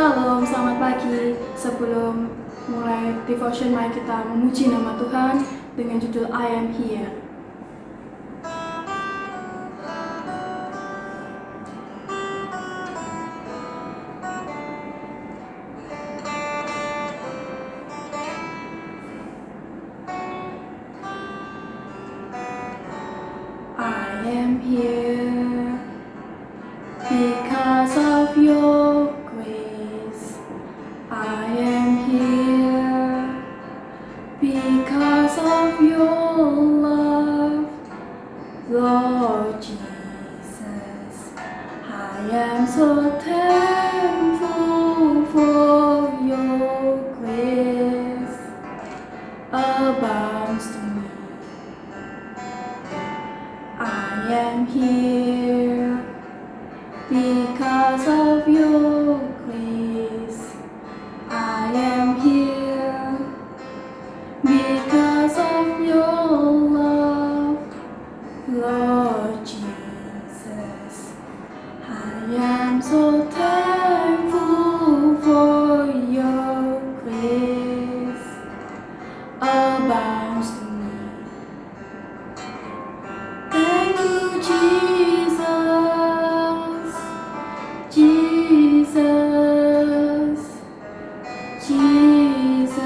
Shalom, selamat pagi. Sebelum mulai devotion, mari kita memuji nama Tuhan dengan judul I Am Here. I am here because of your grace. I am here because of your love, Lord Jesus. I am so thankful for your grace abounds to me. I am here because of your grace. I am here because of your love, Lord Jesus. I am so thankful for your grace abounds to me. Thank you, Jesus, Jesus, Jesus.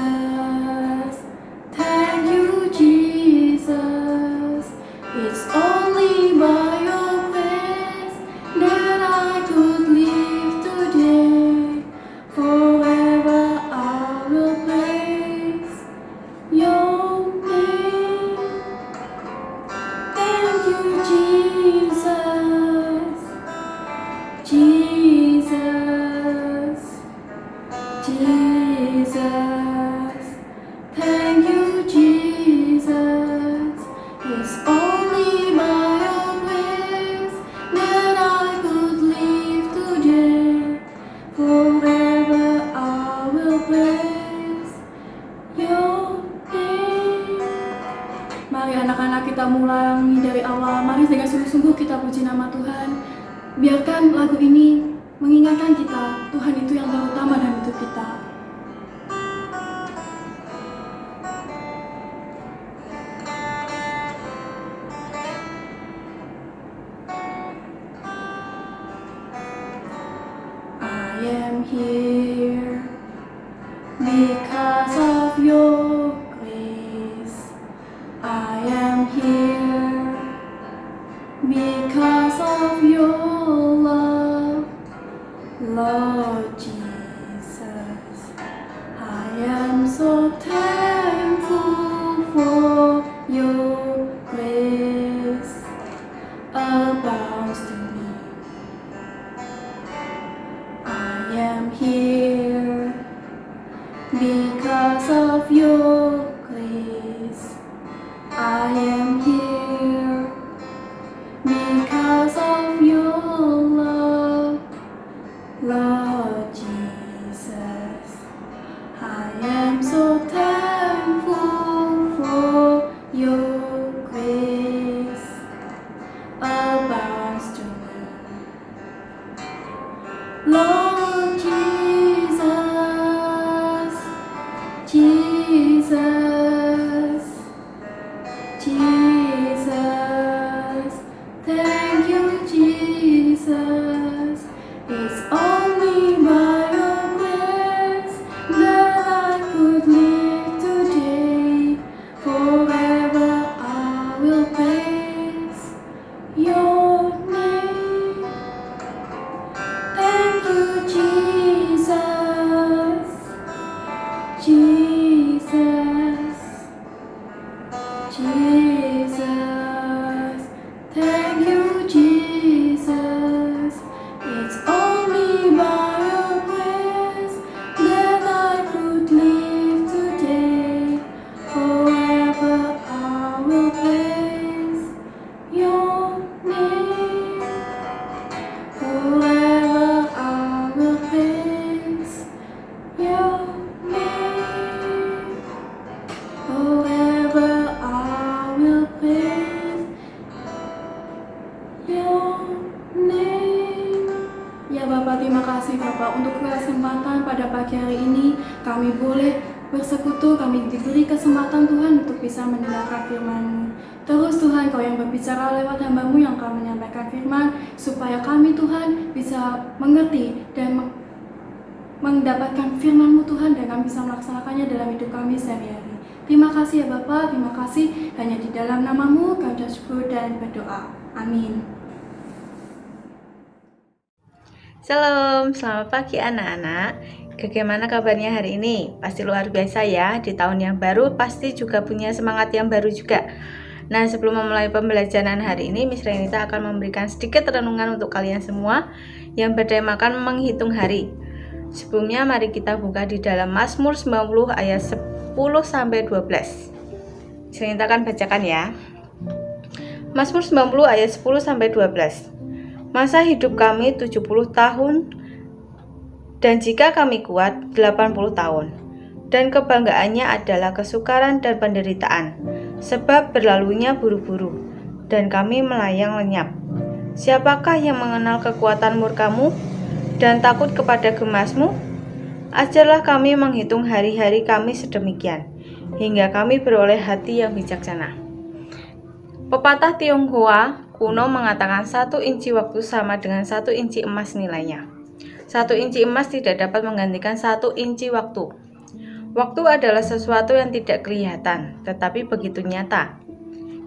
Thank you, Jesus. It's only by your grace that I could live today. Forever I will praise your name. Thank you, Jesus, Jesus, Jesus. Thank you, Jesus. It's only by your grace that I could live today. Forever I will praise your name. Mari anak-anak kita mulai dari awal. Mari dengan sungguh-sungguh kita puji nama Tuhan. Biarkan lagu ini mengingatkan kita Tuhan itu yang terutama dalam hidup kita. I am here because of your grace. I am here because of your love, Lord Jesus. I am so thankful for your grace abounds to me. I am here because of your grace. I am here because of your love, Lord Jesus. I am so thankful for your grace abounds to me. Lord Jesus, Jesus, Jesus. Thank you, Jesus. It's only by your grace that I could live today. Forever I will praise your name. Thank you, Jesus, Jesus, bersekutu kami diberi kesempatan Tuhan untuk bisa mendengarkan firman-Mu. Terus Tuhan, Kau yang berbicara lewat hamba-Mu yang akan menyampaikan firman, supaya kami Tuhan bisa mengerti dan mendapatkan firman-Mu Tuhan, dan kami bisa melaksanakannya dalam hidup kami sehari-hari. Terima kasih ya Bapa, terima kasih, hanya di dalam nama-Mu kami ucap syukur dan berdoa. Amin. Shalom, selamat pagi anak-anak. Bagaimana kabarnya hari ini? Pasti luar biasa ya. Di tahun yang baru pasti juga punya semangat yang baru juga. Nah, sebelum memulai pembelajaran hari ini, Miss Renita akan memberikan sedikit renungan untuk kalian semua yang bertemakan menghitung hari. Sebelumnya mari kita buka di dalam Mazmur 90 ayat 10-12. Miss Renita akan bacakan ya. Mazmur 90 ayat 10-12. Masa hidup kami 70 tahun, dan jika kami kuat 80 tahun. Dan kebanggaannya adalah kesukaran dan penderitaan, sebab berlalunya buru-buru, dan kami melayang lenyap. Siapakah yang mengenal kekuatan murka-Mu dan takut kepada gemas-Mu? Ajarlah kami menghitung hari-hari kami sedemikian, hingga kami beroleh hati yang bijaksana. Pepatah Tionghoa kuno mengatakan 1 inci waktu sama dengan 1 inci emas nilainya. 1 inci emas tidak dapat menggantikan 1 inci waktu. Waktu adalah sesuatu yang tidak kelihatan, tetapi begitu nyata.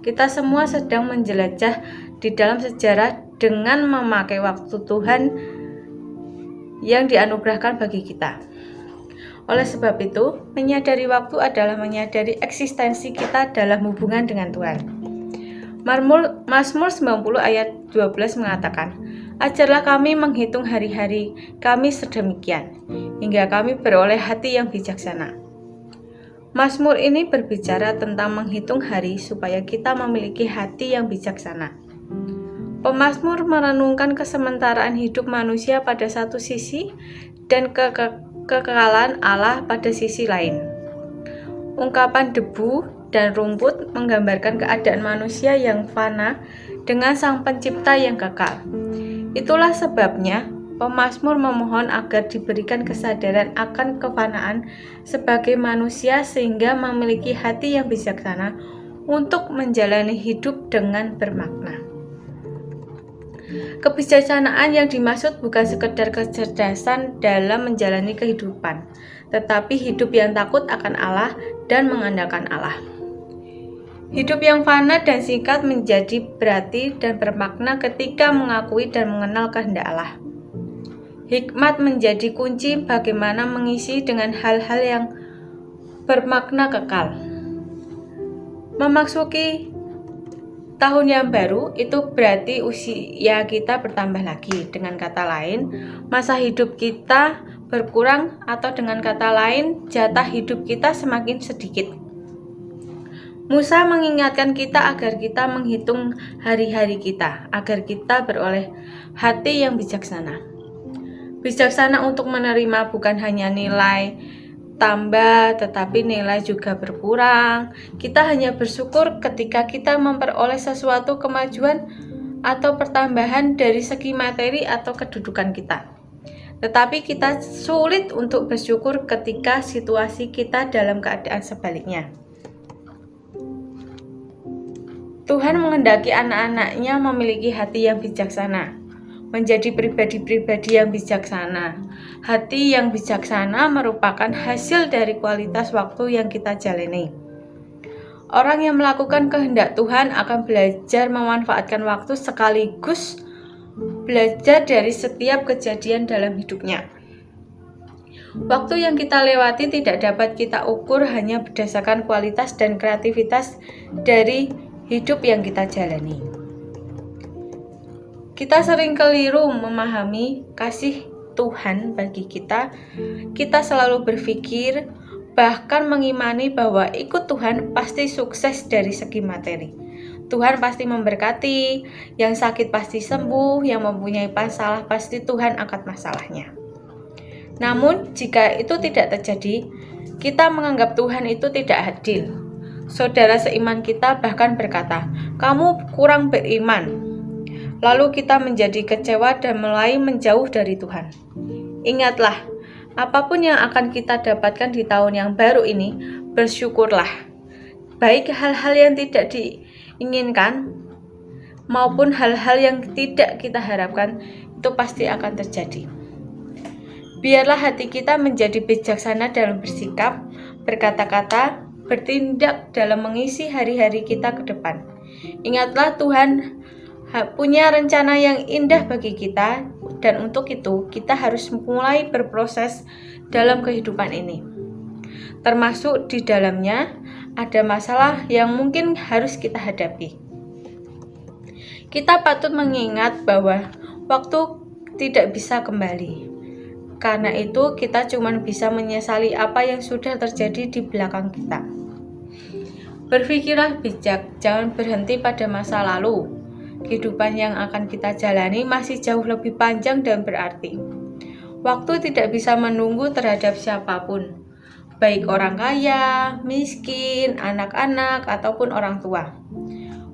Kita semua sedang menjelajah di dalam sejarah dengan memakai waktu Tuhan yang dianugerahkan bagi kita. Oleh sebab itu, menyadari waktu adalah menyadari eksistensi kita dalam hubungan dengan Tuhan. Mazmur 90 ayat 12 mengatakan, ajarlah kami menghitung hari-hari kami sedemikian, hingga kami beroleh hati yang bijaksana. Mazmur ini berbicara tentang menghitung hari supaya kita memiliki hati yang bijaksana. Pemazmur merenungkan kesementaraan hidup manusia pada satu sisi dan kekekalan Allah pada sisi lain. Ungkapan debu dan rumput menggambarkan keadaan manusia yang fana dengan Sang Pencipta yang kekal. Itulah sebabnya pemazmur memohon agar diberikan kesadaran akan kefanaan sebagai manusia sehingga memiliki hati yang bijaksana untuk menjalani hidup dengan bermakna. Kebijaksanaan yang dimaksud bukan sekedar kecerdasan dalam menjalani kehidupan, tetapi hidup yang takut akan Allah dan mengandalkan Allah. Hidup yang fana dan singkat menjadi berarti dan bermakna ketika mengakui dan mengenal kehendak Allah. Hikmat menjadi kunci bagaimana mengisi dengan hal-hal yang bermakna kekal. Memasuki tahun yang baru itu berarti usia kita bertambah lagi. Dengan kata lain, masa hidup kita berkurang, atau dengan kata lain, jatah hidup kita semakin sedikit. Musa mengingatkan kita agar kita menghitung hari-hari kita, agar kita beroleh hati yang bijaksana. Bijaksana untuk menerima bukan hanya nilai tambah, tetapi nilai juga berkurang. Kita hanya bersyukur ketika kita memperoleh sesuatu kemajuan atau pertambahan dari segi materi atau kedudukan kita. Tetapi kita sulit untuk bersyukur ketika situasi kita dalam keadaan sebaliknya. Tuhan menghendaki anak-anaknya memiliki hati yang bijaksana, menjadi pribadi-pribadi yang bijaksana. Hati yang bijaksana merupakan hasil dari kualitas waktu yang kita jalani. Orang yang melakukan kehendak Tuhan akan belajar memanfaatkan waktu sekaligus belajar dari setiap kejadian dalam hidupnya. Waktu yang kita lewati tidak dapat kita ukur hanya berdasarkan kualitas dan kreativitas dari hidup yang kita jalani. Kita sering keliru memahami kasih Tuhan bagi kita. Kita selalu berpikir, bahkan mengimani bahwa ikut Tuhan pasti sukses dari segi materi. Tuhan pasti memberkati, yang sakit pasti sembuh, yang mempunyai masalah pasti Tuhan angkat masalahnya. Namun, jika itu tidak terjadi, kita menganggap Tuhan itu tidak adil. Saudara seiman kita bahkan berkata, "Kamu kurang beriman." Lalu kita menjadi kecewa dan mulai menjauh dari Tuhan. Ingatlah Apapun yang akan kita dapatkan di tahun yang baru ini, bersyukurlah. Baik hal-hal yang tidak diinginkan maupun hal-hal yang tidak kita harapkan, itu pasti akan terjadi. Biarlah hati kita menjadi bijaksana dalam bersikap, berkata-kata, bertindak dalam mengisi hari-hari kita ke depan. Ingatlah, Tuhan punya rencana yang indah bagi kita, dan untuk itu kita harus mulai berproses dalam kehidupan ini. Termasuk di dalamnya ada masalah yang mungkin harus kita hadapi. Kita patut mengingat bahwa waktu tidak bisa kembali. Karena itu kita cuma bisa menyesali apa yang sudah terjadi di belakang kita. Berpikirlah bijak, jangan berhenti pada masa lalu. Kehidupan yang akan kita jalani masih jauh lebih panjang dan berarti. Waktu tidak bisa menunggu terhadap siapapun, baik orang kaya, miskin, anak-anak, ataupun orang tua.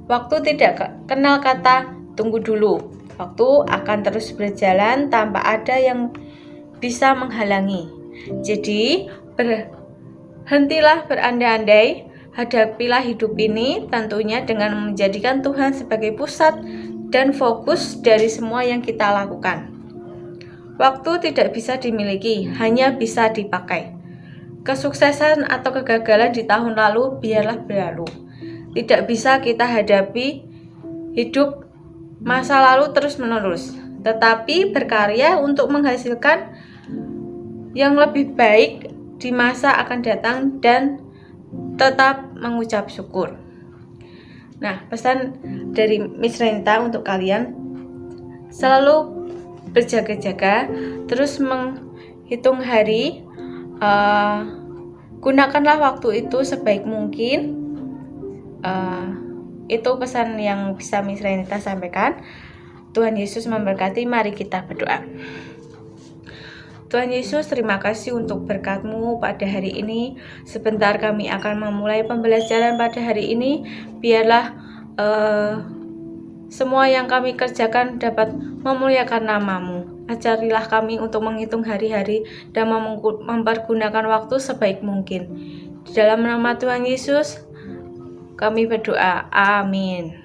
Waktu tidak kenal kata tunggu dulu. Waktu akan terus berjalan tanpa ada yang bisa menghalangi. Jadi, berhentilah berandai-andai, hadapilah hidup ini tentunya dengan menjadikan Tuhan sebagai pusat dan fokus dari semua yang kita lakukan. Waktu tidak bisa dimiliki, hanya bisa dipakai. Kesuksesan atau kegagalan di tahun lalu biarlah berlalu. Tidak bisa kita hadapi hidup masa lalu terus-menerus, tetapi berkarya untuk menghasilkan yang lebih baik di masa akan datang dan tetap mengucap syukur. Nah, pesan dari Miss Renta untuk kalian, selalu berjaga-jaga, terus menghitung hari, gunakanlah waktu itu sebaik mungkin. Itu pesan yang bisa Miss Renta sampaikan. Tuhan Yesus memberkati. Mari kita berdoa. Tuhan Yesus, terima kasih untuk berkat-Mu pada hari ini. Sebentar kami akan memulai pembelajaran pada hari ini. Biarlah semua yang kami kerjakan dapat memuliakan nama-Mu. Ajarilah kami untuk menghitung hari-hari dan mempergunakan waktu sebaik mungkin. Di dalam nama Tuhan Yesus, kami berdoa. Amin.